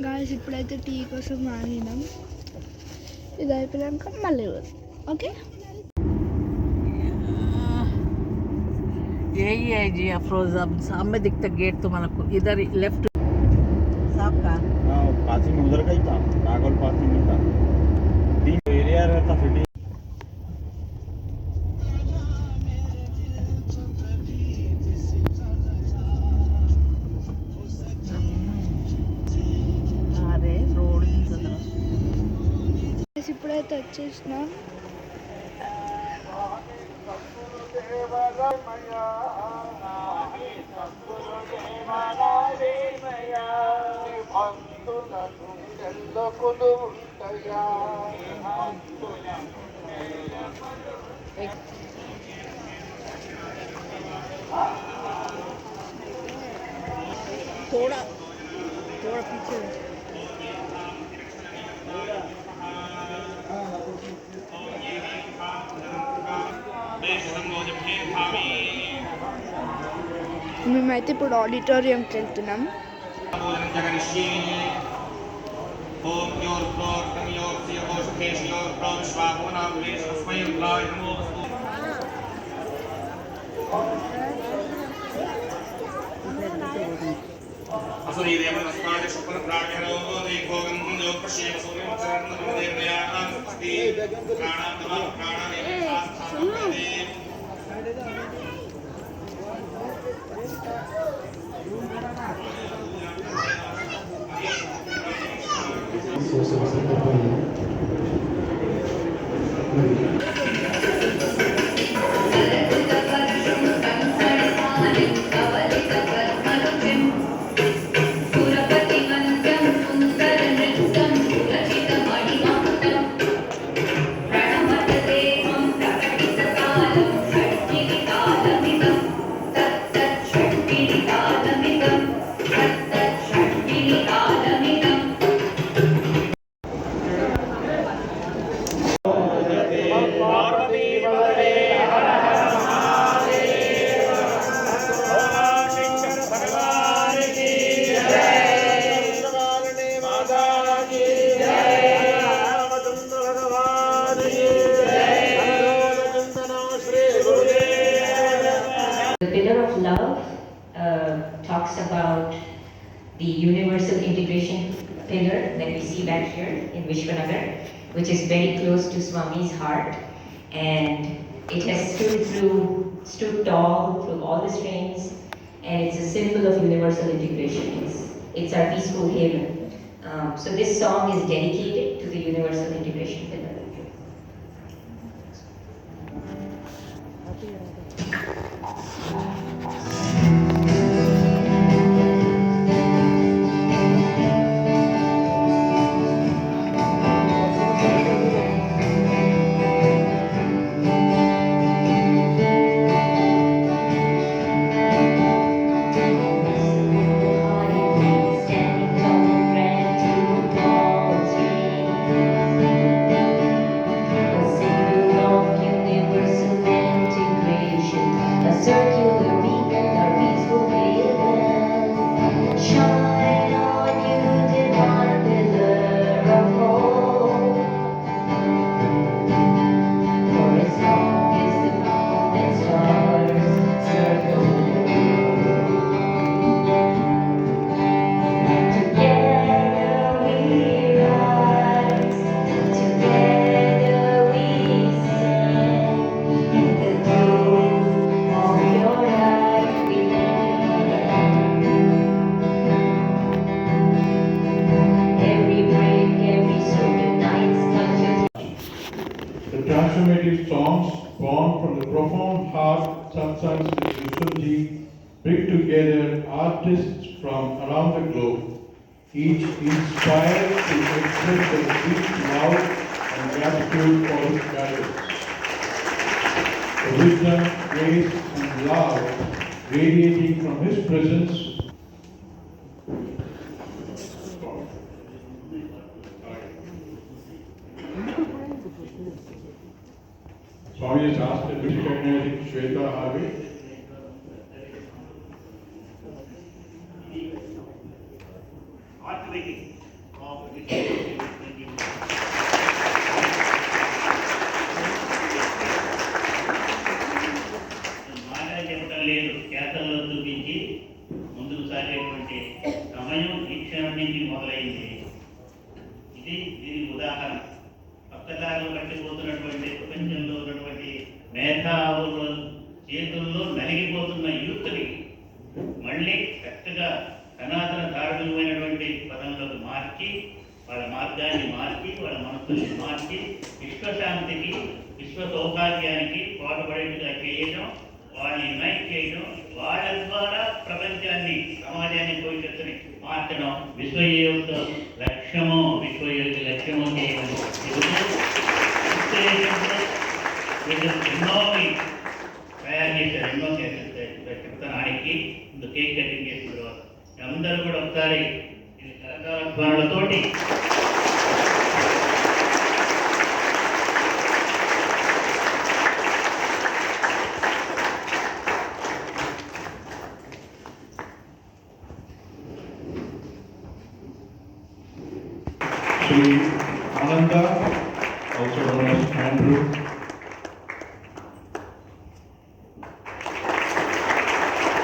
Guys ఇప్పుడైతే tea కోసం ఆగినాం. ఇది అయిపోయాక మళ్ళీ ఓకే. यही है जी अफरोज. अब सामने दिखता गेट तो మనకు इधर लेफ्ट साहब का पासिंग उधर का ही था. नागौर पासिंग ही था. तीन एरिया रहता सिटी. अरे रोड దిగుతున్నా. ఇప్పుడైతే వచ్చేసినాం. थोड़ा थोड़ा पीछे మేమైతే ఇప్పుడు ఆడిటోరియంకి వెళ్తున్నాం. Talks about the universal integration pillar that we see back here in Vishwanagar, which is very close to Swami's heart, and it has stood tall through all the strains, and it's a symbol of universal integration. It's our peaceful haven. So this song is dedicated to the universal integration pillar. Transformative songs born from the profound heart satsangs with Yusuji bring together artists from around the globe, each inspired to express their deep love and gratitude for his guidance. The wisdom, grace, and love radiating from his presence Swami has asked that we recognize Shweta Harvey. ముందుకు సాగేటువంటి సమయం ఈ క్షణం నుంచి మొదలైంది. ఇది దీనికి ఉదాహరణ. పక్కదారులు పట్టిపోతున్నటువంటి ప్రపంచంలో ఉన్నటువంటి మేధావుల చేతుల్లో నలిగిపోతున్న యూత్ని మళ్ళీ చక్కగా సనాతన ధార్మికమైనటువంటి పదంలోకి మార్చి, వాళ్ళ మార్గాన్ని మార్చి, వాళ్ళ మనస్సుని మార్చి, విశ్వశాంతికి, విశ్వ సౌభాగ్యానికి పాటుపడేట్టుగా చేయడం, వాళ్ళని యునైట్ చేయడం, వాళ్ళ ద్వారా ప్రపంచాన్ని, సమాజాన్ని, భవిష్యత్తుని మార్చడం విశ్వయోగ లక్ష్యము, విశ్వయోగి లక్ష్యము చేయడం. ఎన్నో తయారు చేశారు, ఎన్నో చెప్తానానికి కేక్ కటింగ్ చేసిన తర్వాత అందరూ కూడా ఒకసారి ఇది కరకాల ధ్వనులతోటి Sri Ananda, also known as Andrew.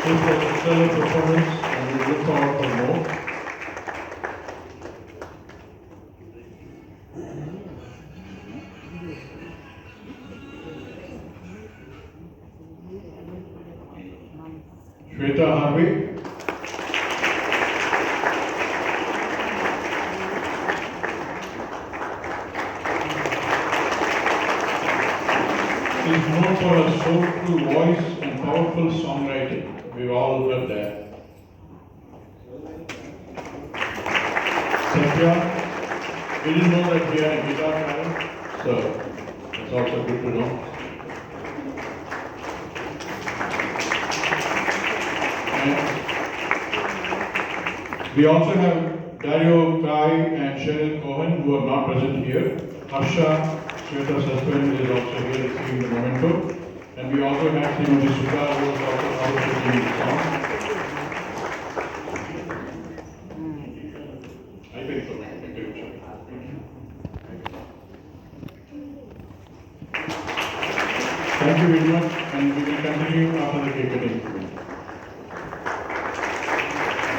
This was a stellar performance and we look forward for more. Shweta Harvey. She is known for her soulful voice and powerful songwriting. We've all heard that. Satya, we didn't know that we had a guitar player, so it's also good to know. And we also have Dario Kai and Cheryl Cohen, who are not present here. Harsha, Shweta's husband, is also here receiving the memento. And we also have Srimati Sudha, who is also singing the song. I think so. Thank you very much, and we will continue after the cake cutting.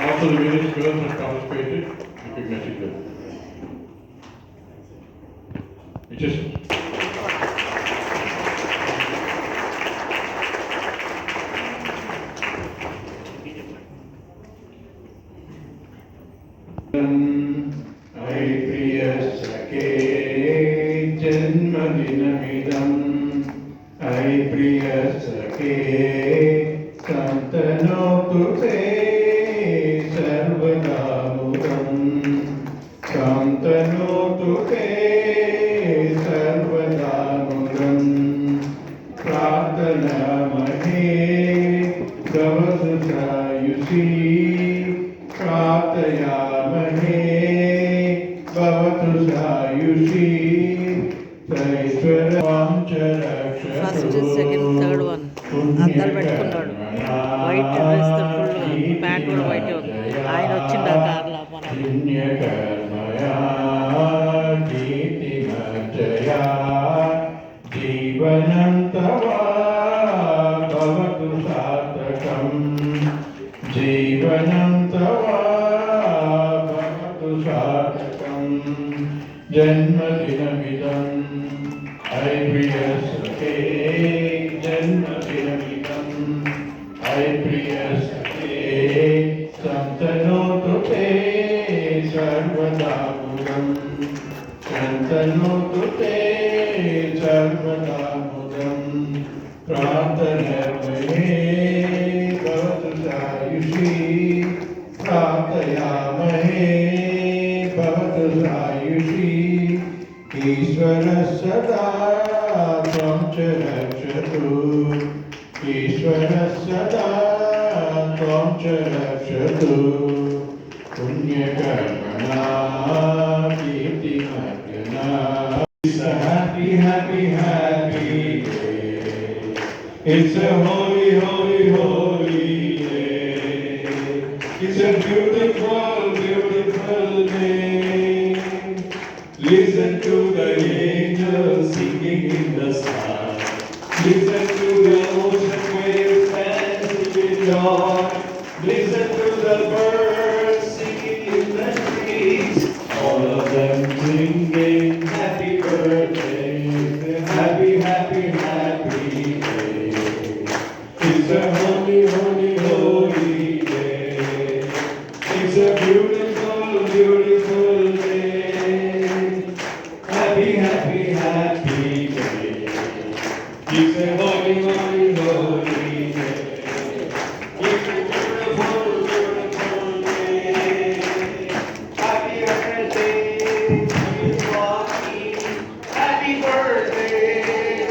Also, the various girls have participated, recognizing them. It is प्रियसखे जन्मदिनमिदं ऐ प्रियसखे सन्तनोतु ते सर्वदा मुदं सन्तनोतु ते सर्वदा मुदं प्रार्थनामहे भवतु सायुषी प्रार्थयामहे भवतु सायुषी first second third one అద్దాలు పెట్టుకున్నాడు. White dress full pant కూడా white ఉంది. ఆయన వచ్చిండు ఆ కార్లో జీవనం తవా భవతు సార్థకం జీవనం తవా భవతు సార్థకం జన్మదినమిదం ఐ ప్రియసఖే జన్మదినమిదం ఐ ప్రియసఖే సంతనోతు తే సర్వదా ముదం సంతనోతు తే सर्वदा मुदं प्रार्थयामहे भवतु सायुषी प्रार्थयामहे भवतु सायुषी ईश्वरः सदा त्वं च रक्षतु ईश्वरः सदा त्वं च रक्षतु पुण्यकर्मणा कीर्तिमर्जना It's a happy, happy, happy day. It's a holy, holy, holy day. It's a beautiful, beautiful day. Listen to the angels singing in the sky. Listen to the ocean waves dancing with joy. Listen the birds singing in the trees, all of them singing happy birthday, happy, happy, happy day. It's a holy, holy, holy day. It's a beautiful, beautiful day. Happy, happy, happy day. It's a holy, holy, holy day. It's a beautiful, beautiful day. Happy birthday, dear Swami. Happy birthday,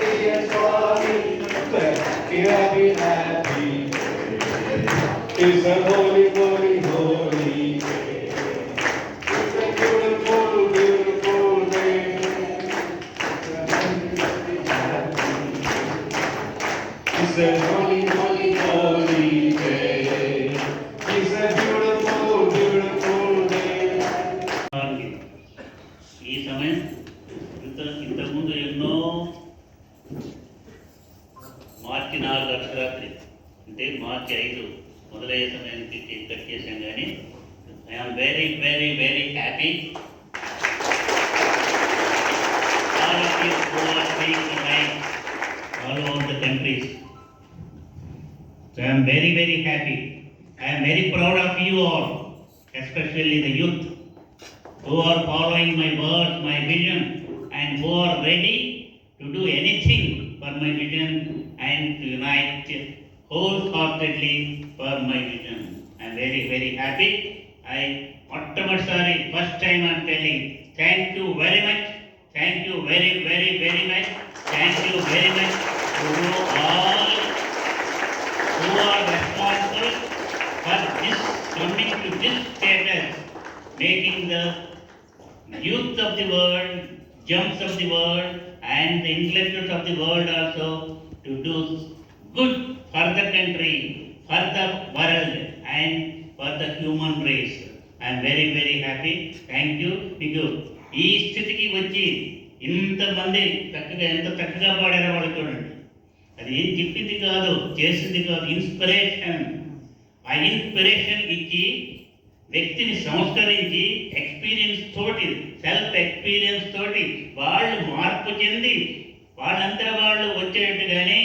dear Swami. Happy, happy, happy day. It's a holy, holy, holy day. It's a beautiful, beautiful day. It's a holy, holy, holy day. It's a beautiful, beautiful day. ఈ సమయం ఇంతకుముందు ఎన్నో మార్చి 4 అర్ధరాత్రి అంటే మార్చి 5 మొదలయ్యే సమయానికి cake cut చేశాం. కానీ I'm very very very happy all of you who are paying the time all over the countries. So I am very very happy. I am very proud of you all, especially the youth who are following my words, my vision, and who are ready to do anything for my vision and to unite wholeheartedly for my vision. I am very very happy. First time I am telling thank you very much. Thank you very very very much. Thank you very much to all who are responsible for this coming to this status, making the youth of the world, germs of the world, and the intellectuals of the world also to do good for the country, for the world, and for the human race. I am very very happy. Thank you. మీకు ఈ స్థితికి వచ్చి ఇంతమంది ఎంత చక్కగా పాడారో వాళ్ళు చూడండి. అది ఏం చెప్పింది కాదు, చేసింది కాదు, ఇన్స్పిరేషన్. ఆ ఇన్స్పిరేషన్ ఇచ్చి వ్యక్తిని సంస్కరించి ఎక్స్పీరియన్స్ తోటి, సెల్ఫ్ ఎక్స్పీరియన్స్ తోటి వాళ్ళు మార్పు చెంది వాళ్ళంతా వాళ్ళు వచ్చేట్టుగానే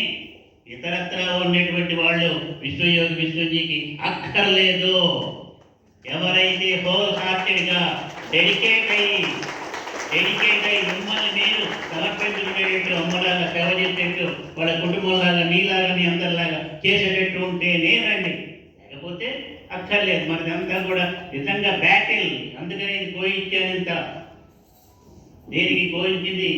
ఇతరత్రా ఉన్నటువంటి వాళ్ళు విశ్వయోగి విశ్వజీకి అక్కర్లేదు. ఎవరైతే హోల్ హార్టెడ్గా డెడికేట్ అయ్యి మిమ్మల్ని మీరు సమర్పించుకునేటట్టు, అమ్మలాగా సేవ చేసేట్టు, వాళ్ళ కుటుంబంలాగా మీలాగా మీ అందరిలాగా చేసేటట్టు ఉంటే నేనండి, లేకపోతే అక్కర్లేదు. మనదంతా కూడా నిజంగా బ్యాటిల్. అందుకని ఇది కోయించానంత. దేనికి కోయించింది?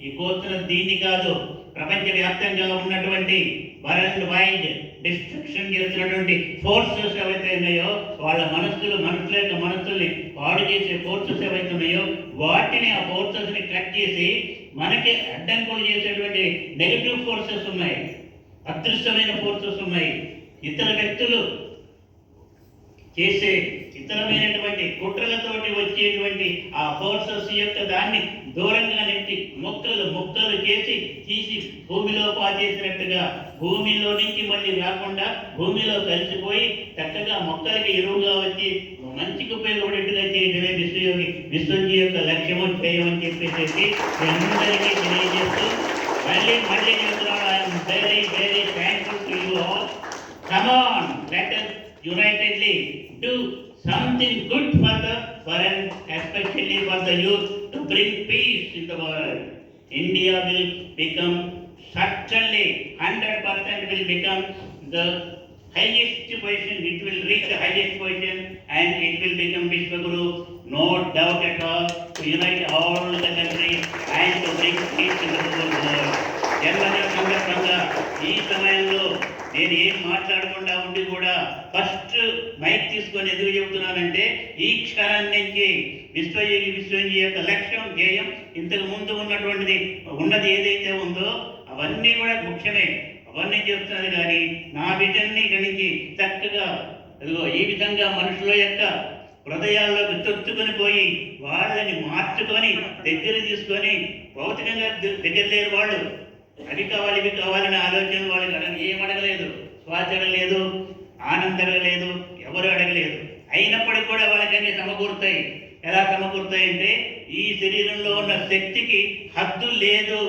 ఈ కోరుతున్న దీన్ని కాదు, ప్రపంచవ్యాప్తంగా ఉన్నటువంటి వరల్డ్ వైడ్ డిస్ట్రక్షన్ చేస్తున్నటువంటి ఫోర్సెస్ ఏవైతే ఉన్నాయో, వాళ్ళ మనుషుల యొక్క మనస్సుల్ని పాడు చేసే ఫోర్సెస్ ఏవైతే ఉన్నాయో వాటిని, ఆ ఫోర్సెస్ని కట్ చేసి మనకి అడ్డంకులు చేసేటువంటి నెగటివ్ ఫోర్సెస్ ఉన్నాయి, అదృష్టమైన ఫోర్సెస్ ఉన్నాయి. ఇతర వ్యక్తులు చేసే ఇతరమైనటువంటి కుట్రలతోటి వచ్చేటువంటి ఆ ఫోర్సెస్ యొక్క దాన్ని దూరంగా నెట్టి మొక్కలు చేసి తీసి భూమిలో పాచేసినట్టుగా భూమిలో నుంచి మళ్ళీ రాకుండా భూమిలో కలిసిపోయి చక్కగా మొక్కలకి ఎరువుగా వచ్చి మంచికి ఉపయోగపడేట్టుగా చేయడమే విశ్వజీ యొక్క లక్ష్యము, ధ్యేయమని చెప్పేసి అందరికీ తెలియజేస్తూ మళ్ళీ చెప్తున్నాను, I'm very very thankful to you all. Come on, let us unitedly do something good for the world, especially for the youth, to bring peace in the world. India will become, certainly 100% will become the highest position. It will reach the highest position and it will become Vishwaguru, no doubt at all, to unite all the countries and to bring peace in the whole world. జన్మదిన సందర్భంగా ఈ సమయంలో నేను ఏం మాట్లాడకుండా ఉండి కూడా first mic తీసుకొని ఎందుకు చెబుతున్నానంటే, ఈ క్షణం నుంచి విశ్వజీ యొక్క లక్ష్యం, ధ్యేయం, ఇంతకు ముందు ఉన్నది ఏదైతే ఉందో అవన్నీ కూడా ముఖ్యమే, అవన్నీ చెప్తున్నది. కానీ నా విజన్ని గణించి చక్కగా ఈ విధంగా మనుషుల యొక్క హృదయాల్లోకి చొచ్చుకొని పోయి వాళ్ళని మార్చుకొని దగ్గర తీసుకొని, భౌతికంగా దగ్గర లేరు వాళ్ళు, అవి కావాలి ఇవి కావాలని ఆలోచన వాళ్ళకి ఏం అడగలేదు, స్వాచ అడగలేదు, ఆనందం అడగలేదు, ఎవరు అడగలేదు. అయినప్పటికీ కూడా వాళ్ళకన్నీ సమకూరుతాయి. ఎలా సమకూరుతాయి అంటే ఈ శరీరంలో ఉన్న శక్తికి హద్దు లేదు.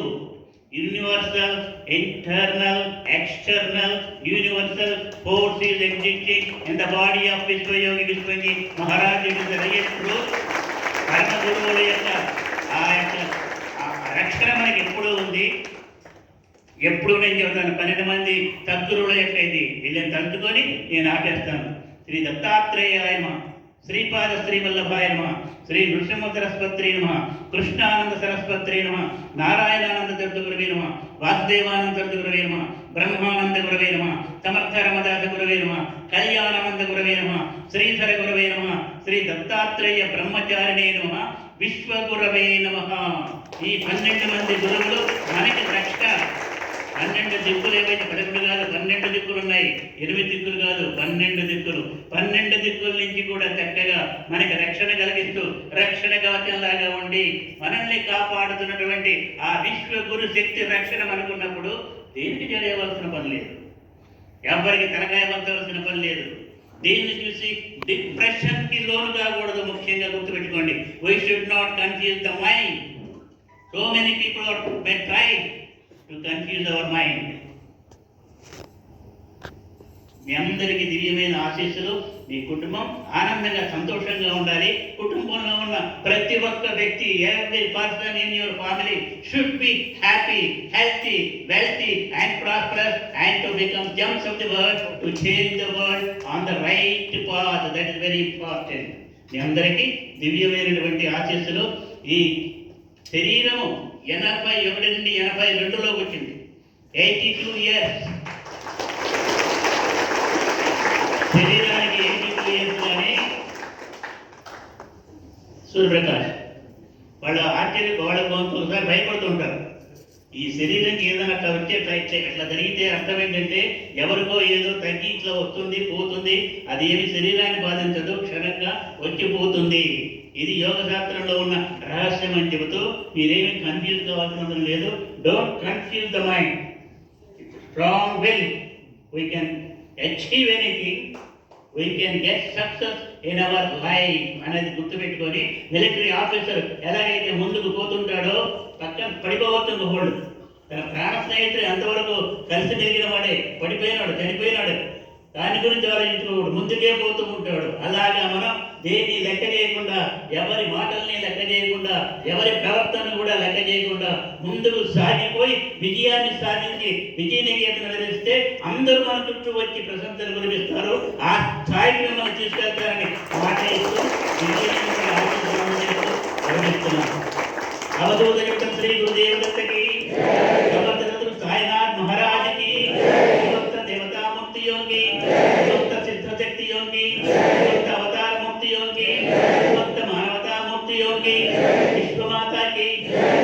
Universal, internal, external, universal force is existing in the body of Vishwayogi Vishwaji Maharaj. It is the real truth. పరమ గురువుల యొక్క ఆ రక్షణ మనకి ఎప్పుడూ ఉంది. ఎప్పుడు నేను చెబుతాను 12 మంది సద్గురువుల యొక్క ఇది వీళ్ళని తలుచుకొని నేను ఆపేస్తాను. శ్రీ దత్తాత్రేయాయ నమః, శ్రీపాద శ్రీవల్లభాయ నమః, శ్రీ నృసింహ సరస్వతి నమః, కృష్ణానంద సరస్వతి నమః, నారాయణానంద తీర్థగురవే నమః, వాసుదేవానంద తీర్థగురవే నమః, బ్రహ్మానంద గురవే నమః, సమర్థ రమదాస గురవే నమః, కళ్యాణానంద గురవే నమః, శ్రీధర గురవే నమః, శ్రీ దత్తాత్రేయ బ్రహ్మచారిణే నమః, విశ్వగురవే నమః. ఈ 12 మంది గురువులు మనకి రక్షణ. 12 దిక్కులు ఏవైతే 11 కాదు 12 దిక్కులు ఉన్నాయి. 8 దిక్కులు కాదు 12 దిక్కులు. 12 దిక్కుల నుంచి కూడా చక్కగా మనకి రక్షణ కలిగిస్తూ రక్షణ కవచంలాగా ఉండి మనల్ని కాపాడుతున్నటువంటి ఆ విశ్వ గురు శక్తి రక్షణ మనకున్నప్పుడు దేనికి చేయవలసిన పని లేదు. ఎవరికి తలకాయ వంచవలసిన పని లేదు. దీన్ని చూసి డిప్రెషన్కి లోను కాకూడదు. ముఖ్యంగా గుర్తుపెట్టుకోండి, we should not confuse the mind. So many people may try to confuse our mind. మీ అందరికీ దివ్యమైన ఆశీస్సులు. మీ కుటుంబం ఆనందంగా సంతోషంగా ఉండాలి. కుటుంబంలో ఉన్న ప్రతి ఒక్క వ్యక్తి, every person in your family should be happy, healthy, wealthy and prosperous and to become gems of the world, to change the world on the right path. That is very important. మీ అందరికీ దివ్యమైనటువంటి ఆశీస్సులు. ఈ శరీరము 81 నుండి 82లోకి వచ్చింది. 82 years. శరీరానికి 82 years కానీ సూర్యప్రకాష్ వాళ్ళ ఒకసారి భయపడుతుంటారు. ఈ శరీరానికి ఏదైనా అట్లా వచ్చే అట్లా జరిగితే అర్థం ఏంటంటే ఎవరికో ఏదో తగ్గి ఇట్లా వస్తుంది పోతుంది. అది ఏమి శరీరాన్ని బాధించదు, క్షణంగా వచ్చిపోతుంది. ఇది యోగ శాస్త్రంలో ఉన్న రహస్యం అని చెబుతూ మీరేమి కన్ఫ్యూజ్ కావాల్సిన లేదు. Don't confuse the mind. Strong will we can achieve anything. We can get success in our life అనేది గుర్తుపెట్టుకొని మిలిటరీ ఆఫీసర్ ఎలాగైతే ముందుకు పోతుంటాడో పక్కన పడిపోవద్దు. హోల్డ్ తన ప్రాణ స్నేహితుడు అంతవరకు కలిసి తిరిగిన వాడే పడిపోయినాడు, చనిపోయినాడు. దాని గురించి ఆలోచించుకోడు, ముందుకే పోతూ ఉంటాడు. అలాగా మనం దేన్ని లెక్క చేయకుండా, ఎవరి మాటల్ని లెక్క చేయకుండా, ఎవరి ప్రవర్తన కూడా లెక్క చేయకుండా ముందుకు సాగిపోయి విజయాన్ని సాధించి విజయ నికేతన వెలిస్తే అందరూ మన చుట్టూ వచ్చి ప్రశంసలు కురిపిస్తారు. ఆ స్థాయికి మనం తీసుకెళ్తారని మాట ఇస్తూ అవధూత శ్రీ గురుదేవ దత్తకి, సాయినాథ్ మహారాజకి, దేవతామూర్తి యోగి, సిద్ధశక్తి యోగి, అవతార మూర్తి యోగి, మానవతామూర్తి యోగి, విశ్వమాతాకి,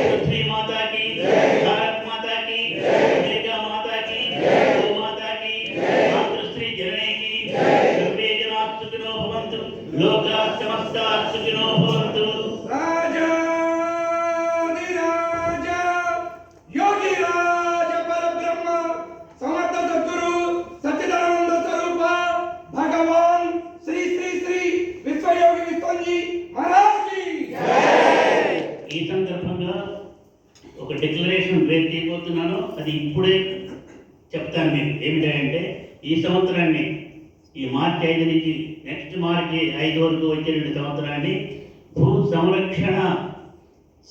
పృథ్వీ మాతాకి, భారత్ మాతాకి, అమెరికా మాతాకి, గోమాతాకి, మాతృశ్రీ జననేకి, సర్వే జనా సుఖినో భవంతు, లోకా సమస్తా సుఖినో భవంతు. ఈ సందర్భంగా ఒక డిక్లరేషన్ రేపు చేయబోతున్నాను. అది ఇప్పుడే చెప్తాను మీకు. ఏమిటంటే ఈ సంవత్సరాన్ని, ఈ మార్చి 5 నుంచి నెక్స్ట్ మార్చి 5 వరకు వచ్చే 2 సంవత్సరాన్ని భూ సంరక్షణ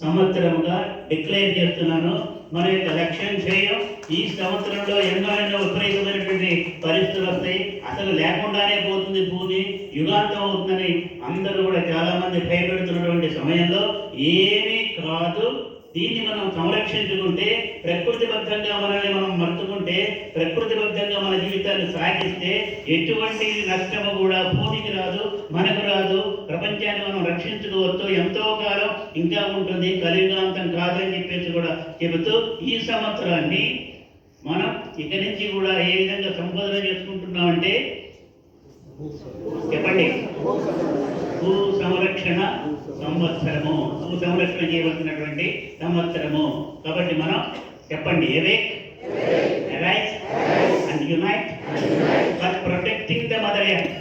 సంవత్సరముగా డిక్లేర్ చేస్తున్నాను. మన యొక్క లక్ష్యం చేయం ఈ సంవత్సరంలో ఎన్నో విపరీతమైనటువంటి పరిస్థితులు వస్తాయి. అసలు లేకుండానే పోతుంది భూమి, యుగాంతం అవుతుందని అందరూ కూడా చాలామంది భయపెడుతున్నటువంటి సమయంలో ఏమీ కాదు. దీన్ని మనం సంరక్షించుకుంటే, ప్రకృతిబద్ధంగా మనల్ని మనం మర్చుకుంటే, ప్రకృతిబద్ధంగా మన జీవితాన్ని సాగిస్తే ఎటువంటి నష్టము కూడా భూమికి రాదు, మనకు రాదు. ప్రపంచాన్ని మనం రక్షించుకోవచ్చు. ఎంతో కాలం ఇంకా ఉంటుంది, కలియుగాంతం కాదని చెప్పేసి కూడా చెబుతూ ఈ సంవత్సరాన్ని మనం ఇక నుంచి కూడా ఏ విధంగా సంబోధన చేసుకుంటున్నామంటే చెప్పండి, భూ సంరక్షణ సంవత్సరము. భూ సంరక్షణ చేయవలసినటువంటి సంవత్సరము. కాబట్టి మనం చెప్పండి, awake, arise and unite for protecting the mother earth.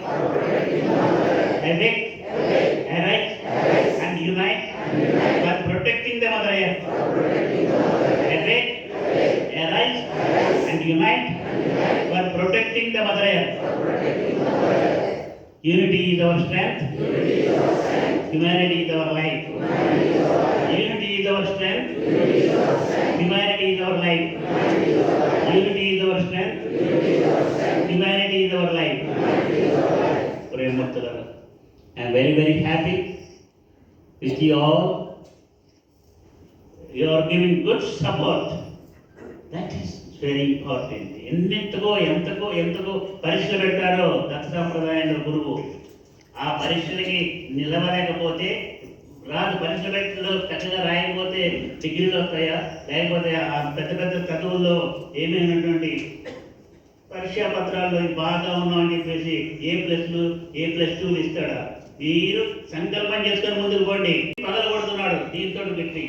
awake, arise, and unite for protecting the Mother Earth. Awake, arise, and unite for protecting the Mother Earth. Unity is our strength. Humanity is our life. Unity is our strength. Humanity is our life. Unity is our strength. Humanity is our life. Premurtala, I am very, very happy with you all. You are giving good support. That is very important. ఎంతకో పరీక్షలు పెడతారో దత్త సాంప్రదాయంలో గురువు ఆ పరీక్షలకి నిలవలేకపోతే రాదు. పరీక్ష పెట్టలో చక్కగా రాయకపోతే డిగ్రీలు వస్తాయా, లేకపోతే ఆ పెద్ద పెద్ద చదువుల్లో ఏమైనటువంటి పరీక్షా పత్రాల్లో బాగా ఉన్నామని చెప్పేసి A+2 ఇస్తాడా? మీరు సంకల్పం చేసుకొని ముందుకు పోండి. పగలు కొడుతున్నాడు దీంతో పెట్టి,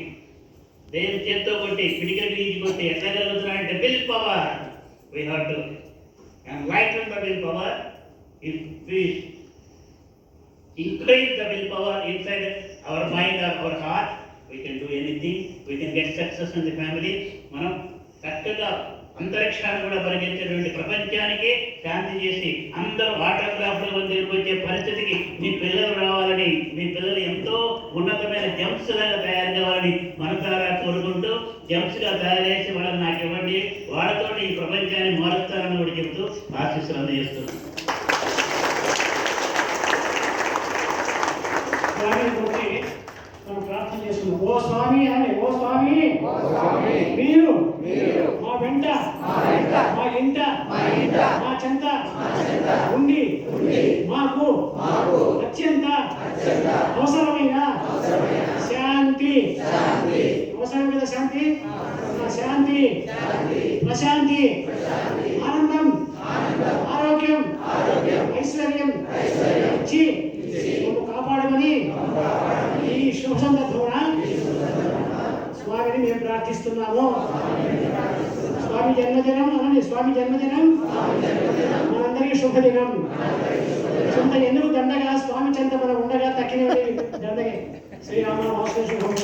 దేని చేత్తో కొట్టి, పిడికలు బీచి కొట్టి ఎట్లా జరుగుతున్నాడంటే will power. We have to enlighten the willpower. If we increase the willpower inside our mind or our heart, we can do anything. We can get success in the family. మనం చక్కగా అంతరిక్షాన్ని కూడా పరిగెత్తేటువంటి ప్రపంచానికి శాంతి చేసి అందరూ ఆటోగ్రాఫ్ల దగ్గరికి వచ్చే పరిస్థితికి మీ పిల్లలు రావాలని, మీ పిల్లలు ఎంతో ఉన్నతమైన జంప్స్ లాగా తయారు కావాలని మనసారా కోరుకుంటూ, జంప్స్ గా తయారు చేసి వాళ్ళని నాకు ఇవ్వండి, వాళ్ళతో ఈ ప్రపంచాన్ని మారుస్తారని కూడా చెబుతూ ఆశీస్సులు అందజేస్తున్నాను. మనం ప్రార్థన చేస్తున్నాం. ఓ స్వామి అని, ఓ స్వామి మీరు మా వెంట, మా ఇంట, మా చెంత ఉండి మాకు అత్యంత అవసరమైన శాంతి, అవసరం కదా శాంతి, శాంతి, ప్రశాంతి, ఆనందం, ఆరోగ్యం, ఐశ్వర్యం ఇచ్చి కాపాడమని ఈ శుభ సందర్భమున స్వామిని మేము ప్రార్థిస్తున్నాము. స్వామి జన్మదినం అనండి, స్వామి జన్మదినం మనందరికీ శుభదినం. చింత ఎందుకు దండగా, స్వామి చెంత మనం ఉండగా తక్కినవి దండగే. శ్రీరామ శుభం.